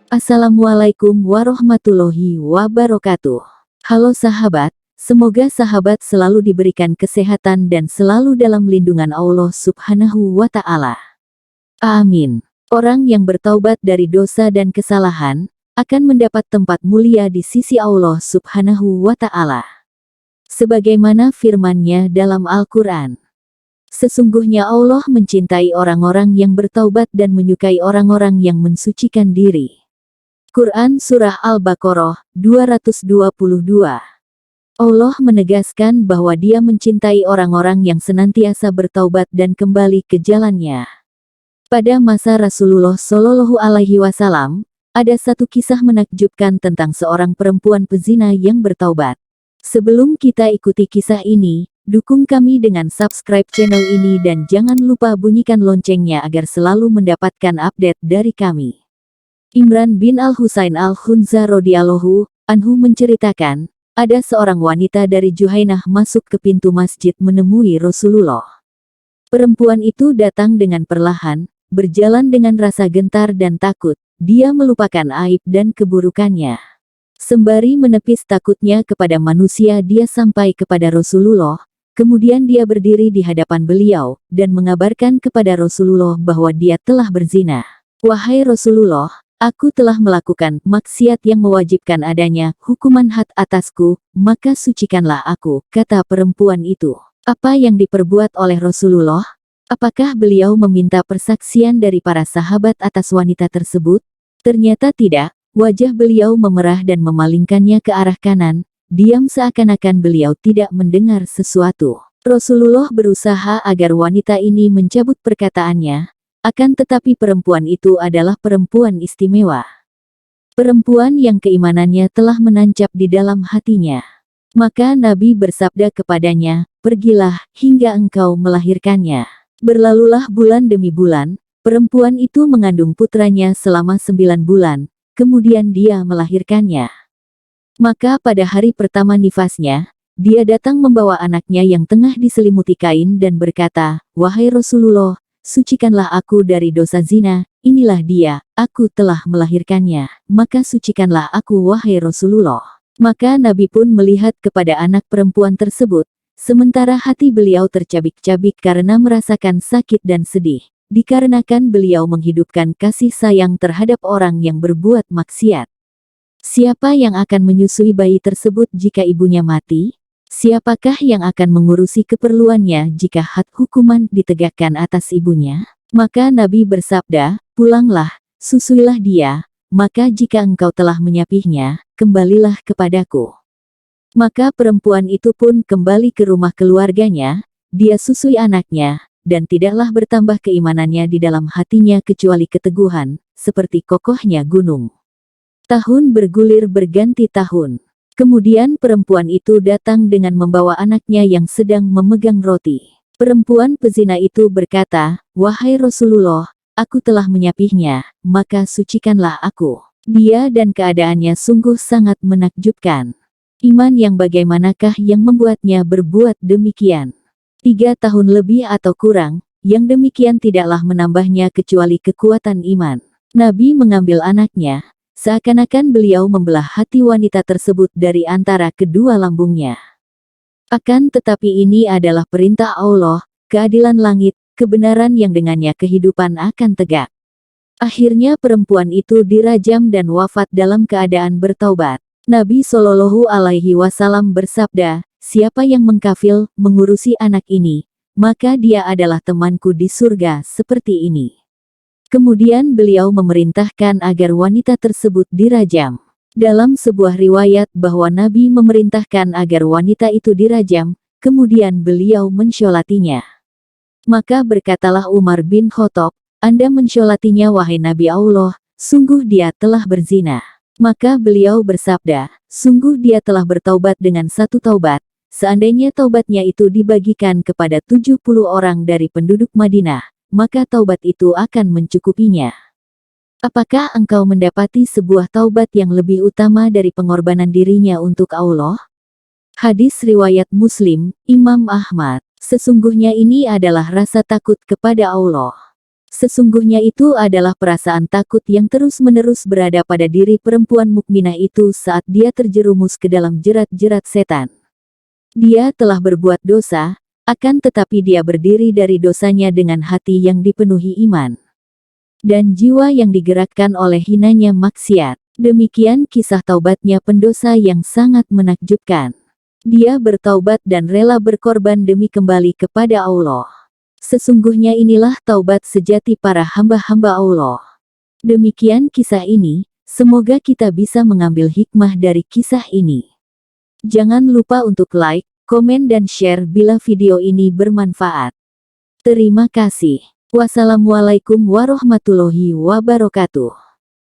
Assalamualaikum warahmatullahi wabarakatuh. Halo sahabat, semoga sahabat selalu diberikan kesehatan dan selalu dalam lindungan Allah Subhanahu wa Ta'ala. Amin. Orang yang bertaubat dari dosa dan kesalahan akan mendapat tempat mulia di sisi Allah Subhanahu wa Ta'ala. Sebagaimana firman-Nya dalam Al-Quran. Sesungguhnya Allah mencintai orang-orang yang bertaubat dan menyukai orang-orang yang mensucikan diri. Quran Surah Al-Baqarah 222. Allah menegaskan bahwa Dia mencintai orang-orang yang senantiasa bertaubat dan kembali ke jalannya. Pada masa Rasulullah Shallallahu Alaihi Wasallam, ada satu kisah menakjubkan tentang seorang perempuan pezina yang bertaubat. Sebelum kita ikuti kisah ini, dukung kami dengan subscribe channel ini dan jangan lupa bunyikan loncengnya agar selalu mendapatkan update dari kami. Imran bin Al-Husain Al-Khunza radhiyallahu anhu menceritakan, ada seorang wanita dari Juhainah masuk ke pintu masjid menemui Rasulullah. Perempuan itu datang dengan perlahan, berjalan dengan rasa gentar dan takut. Dia melupakan aib dan keburukannya. Sembari menepis takutnya kepada manusia, dia sampai kepada Rasulullah. Kemudian dia berdiri di hadapan beliau dan mengabarkan kepada Rasulullah bahwa dia telah berzina. Wahai Rasulullah, aku telah melakukan maksiat yang mewajibkan adanya hukuman had atasku, maka sucikanlah aku, kata perempuan itu. Apa yang diperbuat oleh Rasulullah? Apakah beliau meminta persaksian dari para sahabat atas wanita tersebut? Ternyata tidak, wajah beliau memerah dan memalingkannya ke arah kanan, diam seakan-akan beliau tidak mendengar sesuatu. Rasulullah berusaha agar wanita ini mencabut perkataannya. Akan tetapi perempuan itu adalah perempuan istimewa. Perempuan yang keimanannya telah menancap di dalam hatinya. Maka Nabi bersabda kepadanya, pergilah hingga engkau melahirkannya. Berlalulah bulan demi bulan, perempuan itu mengandung putranya selama 9 bulan, kemudian dia melahirkannya. Maka pada hari pertama nifasnya, dia datang membawa anaknya yang tengah diselimuti kain dan berkata, wahai Rasulullah, sucikanlah aku dari dosa zina, inilah dia, aku telah melahirkannya, maka sucikanlah aku wahai Rasulullah. Maka Nabi pun melihat kepada anak perempuan tersebut, sementara hati beliau tercabik-cabik karena merasakan sakit dan sedih, dikarenakan beliau menghidupkan kasih sayang terhadap orang yang berbuat maksiat. Siapa yang akan menyusui bayi tersebut jika ibunya mati? Siapakah yang akan mengurusi keperluannya jika had hukuman ditegakkan atas ibunya? Maka Nabi bersabda, pulanglah, susuilah dia, maka jika engkau telah menyapihnya, kembalilah kepadaku. Maka perempuan itu pun kembali ke rumah keluarganya, dia susui anaknya, dan tidaklah bertambah keimanannya di dalam hatinya kecuali keteguhan, seperti kokohnya gunung. Tahun bergulir berganti tahun. Kemudian perempuan itu datang dengan membawa anaknya yang sedang memegang roti. Perempuan pezina itu berkata, wahai Rasulullah, aku telah menyapihnya, maka sucikanlah aku. Dia dan keadaannya sungguh sangat menakjubkan. Iman yang bagaimanakah yang membuatnya berbuat demikian? 3 tahun lebih atau kurang, yang demikian tidaklah menambahnya kecuali kekuatan iman. Nabi mengambil anaknya, seakan-akan beliau membelah hati wanita tersebut dari antara kedua lambungnya. Akan tetapi ini adalah perintah Allah, keadilan langit, kebenaran yang dengannya kehidupan akan tegak. Akhirnya perempuan itu dirajam dan wafat dalam keadaan bertaubat. Nabi Shallallahu Alaihi Wasallam bersabda, siapa yang mengkafil, mengurusi anak ini, maka dia adalah temanku di surga seperti ini. Kemudian beliau memerintahkan agar wanita tersebut dirajam. Dalam sebuah riwayat bahwa Nabi memerintahkan agar wanita itu dirajam, kemudian beliau mensyolatinya. Maka berkatalah Umar bin Khattab, Anda mensyolatinya wahai Nabi Allah, sungguh dia telah berzina. Maka beliau bersabda, sungguh dia telah bertaubat dengan satu taubat, seandainya taubatnya itu dibagikan kepada 70 orang dari penduduk Madinah, maka taubat itu akan mencukupinya. Apakah engkau mendapati sebuah taubat yang lebih utama dari pengorbanan dirinya untuk Allah? Hadis riwayat Muslim, Imam Ahmad. Sesungguhnya ini adalah rasa takut kepada Allah. Sesungguhnya itu adalah perasaan takut yang terus-menerus berada pada diri perempuan mukminah itu saat dia terjerumus ke dalam jerat-jerat setan. Dia telah berbuat dosa, akan tetapi dia berdiri dari dosanya dengan hati yang dipenuhi iman dan jiwa yang digerakkan oleh hinanya maksiat. Demikian kisah taubatnya pendosa yang sangat menakjubkan. Dia bertaubat dan rela berkorban demi kembali kepada Allah. Sesungguhnya inilah taubat sejati para hamba-hamba Allah. Demikian kisah ini, semoga kita bisa mengambil hikmah dari kisah ini. Jangan lupa untuk like, komen dan share bila video ini bermanfaat. Terima kasih. Wassalamualaikum warahmatullahi wabarakatuh.